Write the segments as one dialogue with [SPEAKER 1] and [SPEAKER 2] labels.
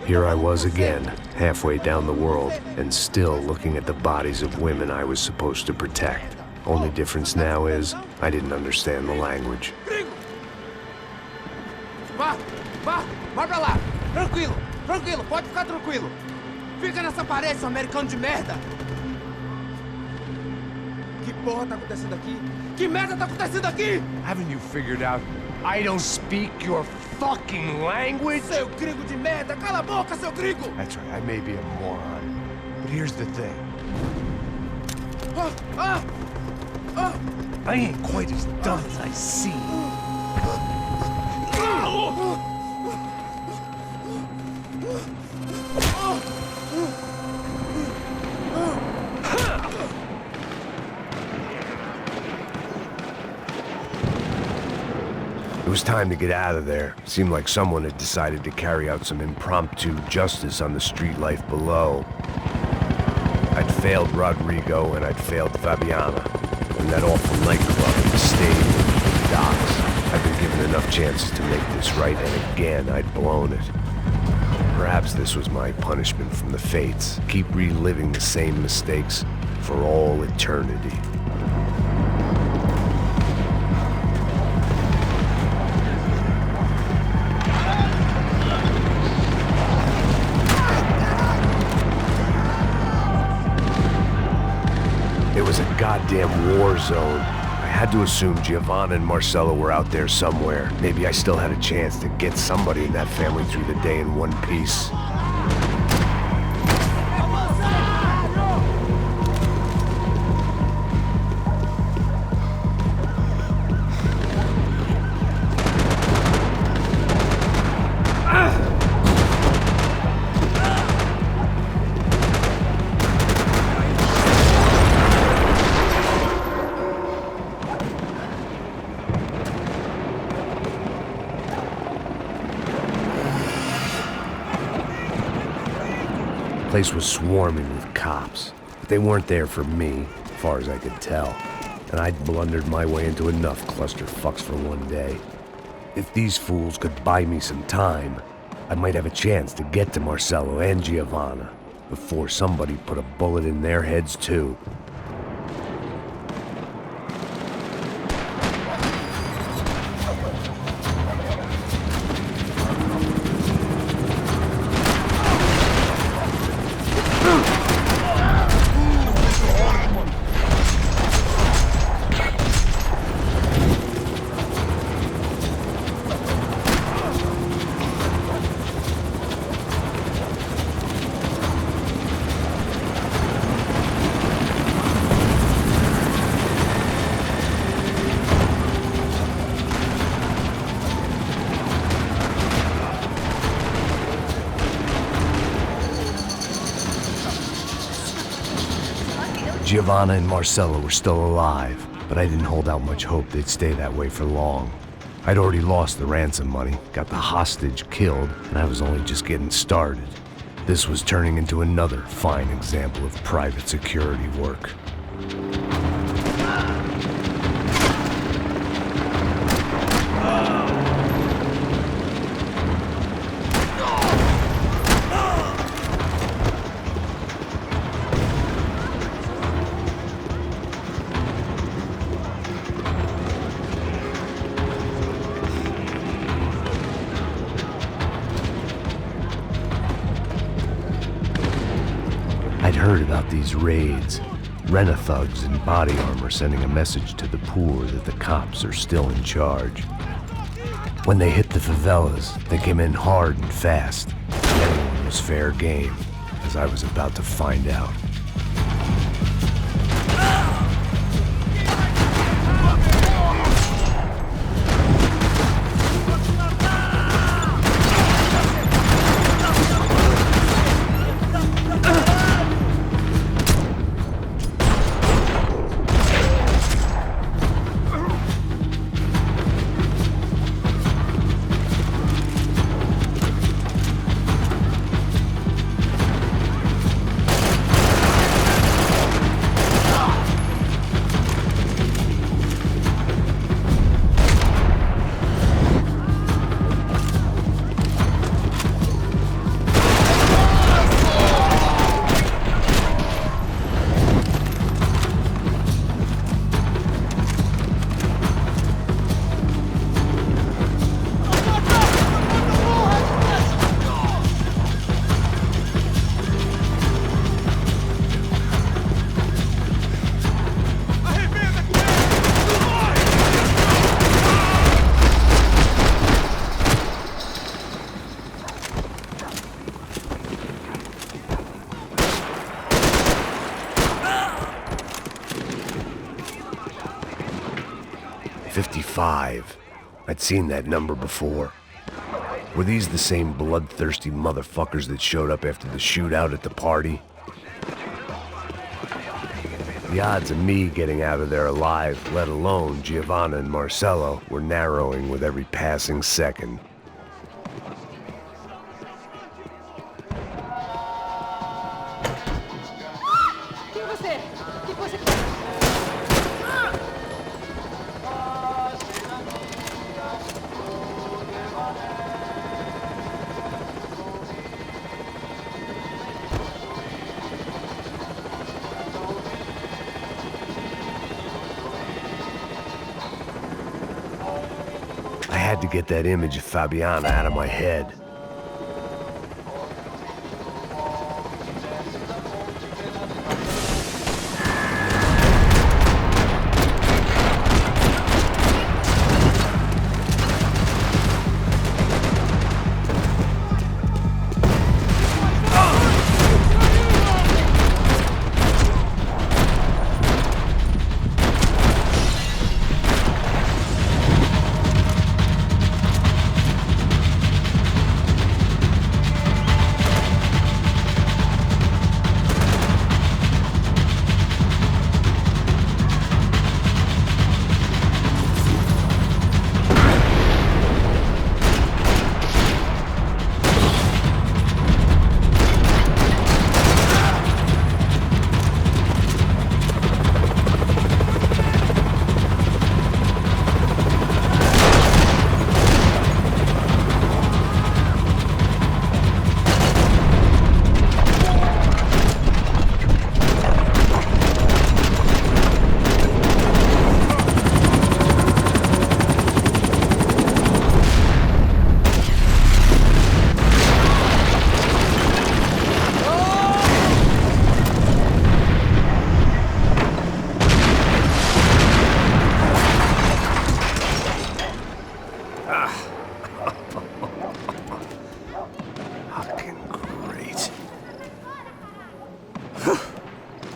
[SPEAKER 1] Here I was again, halfway down the world, and still looking at the bodies of women I was supposed to protect. Only difference now is, I didn't understand the language.
[SPEAKER 2] Vá pra lá! Tranquilo, pode ficar tranquilo! Fica nessa parede, seu americano de merda! Que porra tá acontecendo aqui? Que merda tá acontecendo aqui?
[SPEAKER 3] Haven't you figured out I don't speak your fucking language?
[SPEAKER 2] Seu gringo de merda! Cala a boca, seu gringo!
[SPEAKER 3] That's right, I may be a moron, but here's the thing. I ain't quite as dumb as I seem.
[SPEAKER 1] It was time to get out of there. Seemed like someone had decided to carry out some impromptu justice on the street life below. I'd failed Rodrigo and I'd failed Fabiana. And that awful nightclub, the stadium, the docks. I'd been given enough chances to make this right, and again I'd blown it. Perhaps this was my punishment from the fates. Keep reliving the same mistakes for all eternity. It was a goddamn war zone. I had to assume Giovanna and Marcello were out there somewhere. Maybe I still had a chance to get somebody in that family through the day in one piece. The place was swarming with cops, but they weren't there for me, as far as I could tell, and I'd blundered my way into enough clusterfucks for one day. If these fools could buy me some time, I might have a chance to get to Marcello and Giovanna before somebody put a bullet in their heads too. Giovanna and Marcello were still alive, but I didn't hold out much hope they'd stay that way for long. I'd already lost the ransom money, got the hostage killed, and I was only just getting started. This was turning into another fine example of private security work. I'd heard about these raids, rent-a-thugs in body armor sending a message to the poor that the cops are still in charge. When they hit the favelas, they came in hard and fast. Anyone was fair game, as I was about to find out. 55. I'd seen that number before. Were these the same bloodthirsty motherfuckers that showed up after the shootout at the party? The odds of me getting out of there alive, let alone Giovanna and Marcello, were narrowing with every passing second. I had to get that image of Fabiana out of my head.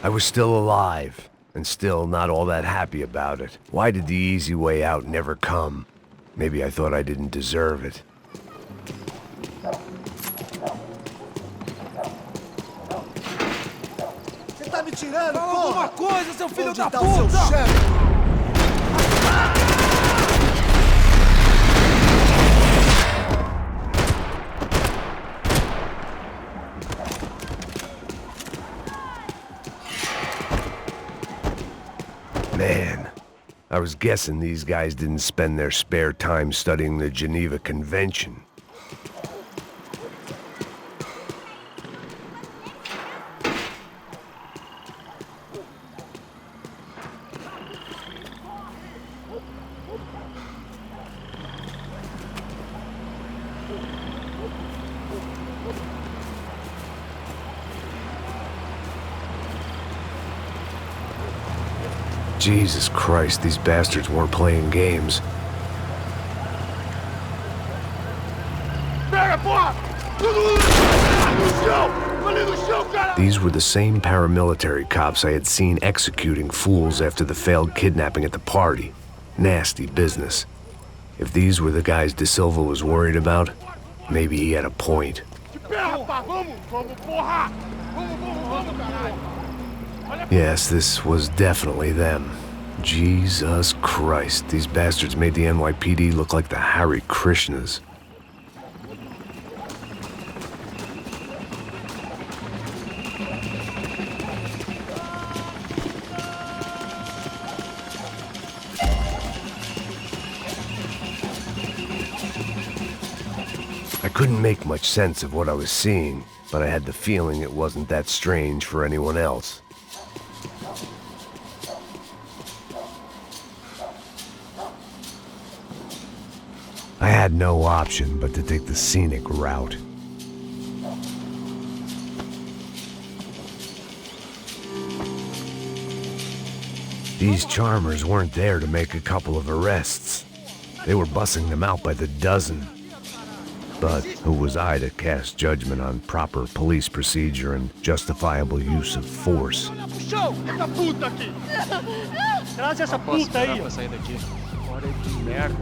[SPEAKER 1] I was still alive, and still not all that happy about it. Why did the easy way out never come? Maybe I thought I didn't deserve it.
[SPEAKER 4] Você tá me tirando,
[SPEAKER 2] Fala
[SPEAKER 4] porra!
[SPEAKER 2] alguma coisa, seu filho
[SPEAKER 4] Onde
[SPEAKER 2] da
[SPEAKER 4] tá o seu
[SPEAKER 2] puta!
[SPEAKER 4] chefe?
[SPEAKER 1] Man, I was guessing these guys didn't spend their spare time studying the Geneva Convention. Jesus Christ, these bastards weren't playing games. These were the same paramilitary cops I had seen executing fools after the failed kidnapping at the party. Nasty business. If these were the guys De Silva was worried about, maybe he had a point. Yes, this was definitely them. Jesus Christ, these bastards made the NYPD look like the Hare Krishnas. I couldn't make much sense of what I was seeing, but I had the feeling it wasn't that strange for anyone else. I had no option but to take the scenic route. These charmers weren't there to make a couple of arrests. They were bussing them out by the dozen. But who was I to cast judgment on proper police procedure and justifiable use of force?
[SPEAKER 5] Traz essa puta aí.
[SPEAKER 4] História de merda.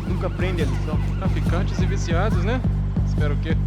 [SPEAKER 4] Nunca aprende a lição.
[SPEAKER 5] Traficantes e viciados, né? Espero que...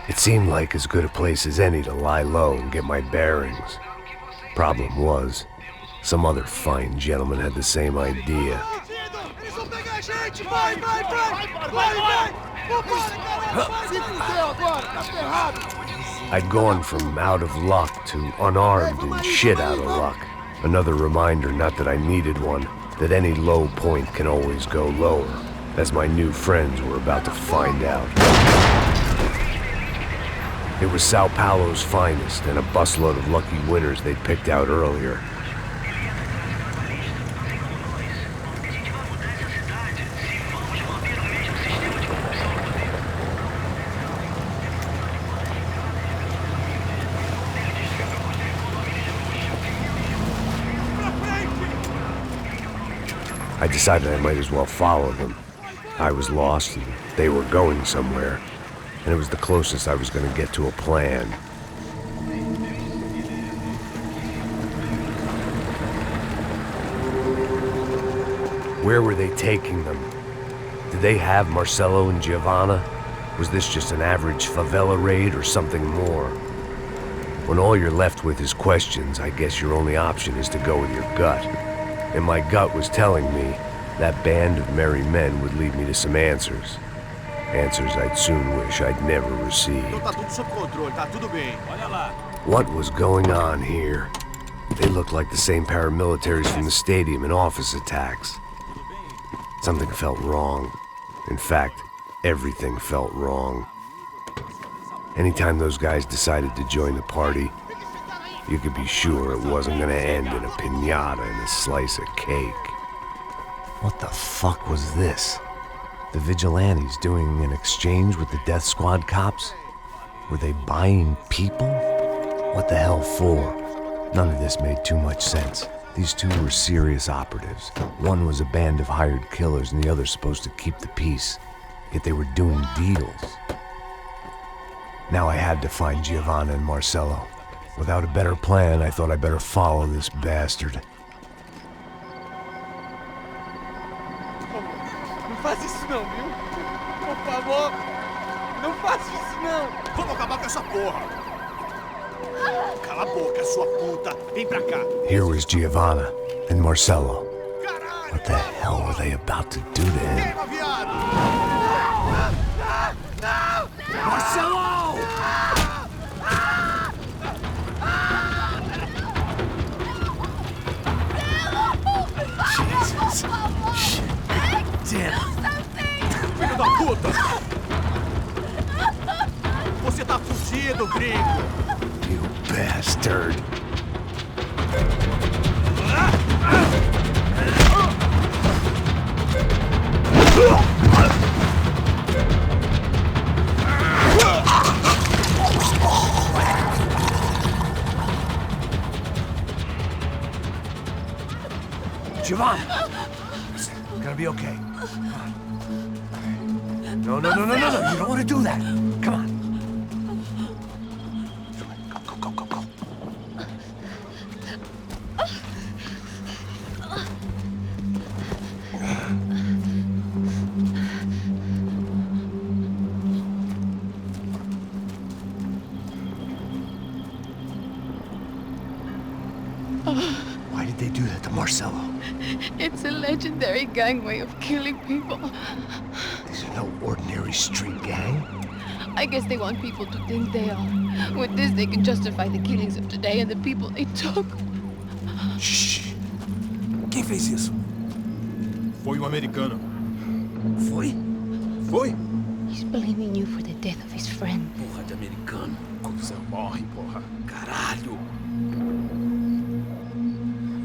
[SPEAKER 1] It seemed like as good a place as any to lie low and get my bearings. Problem was, some other fine gentleman had the same idea. I'd gone from out of luck to unarmed and shit out of luck. Another reminder, not that I needed one, that any low point can always go lower, as my new friends were about to find out. It was Sao Paulo's finest, and a busload of lucky winners they'd picked out earlier. I decided I might as well follow them. I was lost, and they were going somewhere, and it was the closest I was going to get to a plan. Where were they taking them? Did they have Marcelo and Giovanna? Was this just an average favela raid or something more? When all you're left with is questions, I guess your only option is to go with your gut. And my gut was telling me that band of merry men would lead me to some answers. Answers I'd soon wish I'd never received. What was going on here? They looked like the same paramilitaries from the stadium in office attacks. Something felt wrong. In fact, everything felt wrong. Anytime those guys decided to join the party, you could be sure it wasn't gonna end in a piñata and a slice of cake. What the fuck was this? The vigilantes doing an exchange with the death squad cops? Were they buying people? What the hell for? None of this made too much sense. These two were serious operatives. One was a band of hired killers and the other supposed to keep the peace. Yet they were doing deals. Now I had to find Giovanna and Marcelo. Without a better plan, I thought I'd better follow this bastard.
[SPEAKER 4] Não faz isso não, viu? Por favor, não faz isso não.
[SPEAKER 6] Vamos acabar com essa porra. Cala a boca, sua puta. Vem pra cá.
[SPEAKER 1] Here was Giovanna and Marcelo. What the hell were they about to do to him?
[SPEAKER 6] Marcelo!
[SPEAKER 1] Jesus. Shit. Damn.
[SPEAKER 6] Filho da puta! Você tá fudido, gringo!
[SPEAKER 1] You bastard. Siobhan! Listen, it's gonna be okay. Come on. No, no, no, no, no, no. You don't want to do that. Come on. Go, go, go, go, go. Why did they do that to Marcelo?
[SPEAKER 7] It's a legendary gang way of killing people.
[SPEAKER 1] These are no ordinary street gang.
[SPEAKER 7] I guess they want people to think they are. With this, they can justify the killings of today and the people they took.
[SPEAKER 6] Shh. Quem fez isso? Foi um americano. Foi? Foi?
[SPEAKER 7] He's blaming you for the death of his friend.
[SPEAKER 6] Porra de americano. Quando você morre, porra. Caralho.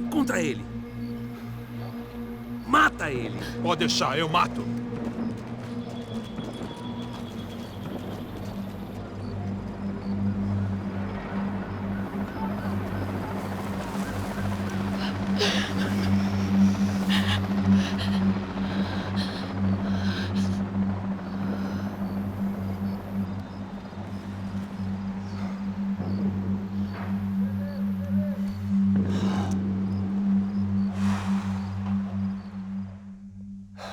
[SPEAKER 6] Encontra ele. Mata ele. Pode deixar, eu mato.